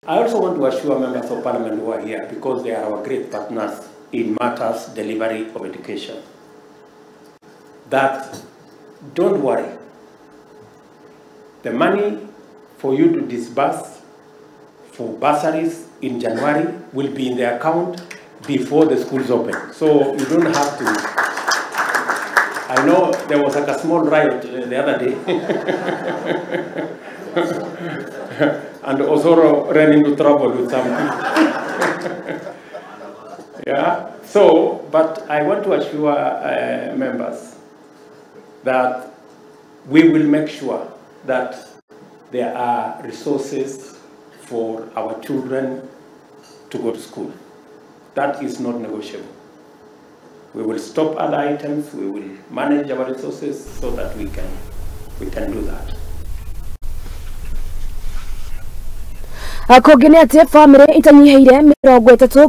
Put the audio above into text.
I also want to assure members of parliament who are here, because they are our great partners in matters delivery of education, that don't worry. The money for you to disburse for bursaries in January will be in the account before the schools open. So you don't have to. I know there was like a small riot the other day. And Osoro ran into trouble with some people. Yeah. So, but I want to assure members that we will make sure that there are resources for our children to go to school. That is not negotiable. We will stop other items, we will manage our resources so that we can do that. Kogene ate family itanyiheire 30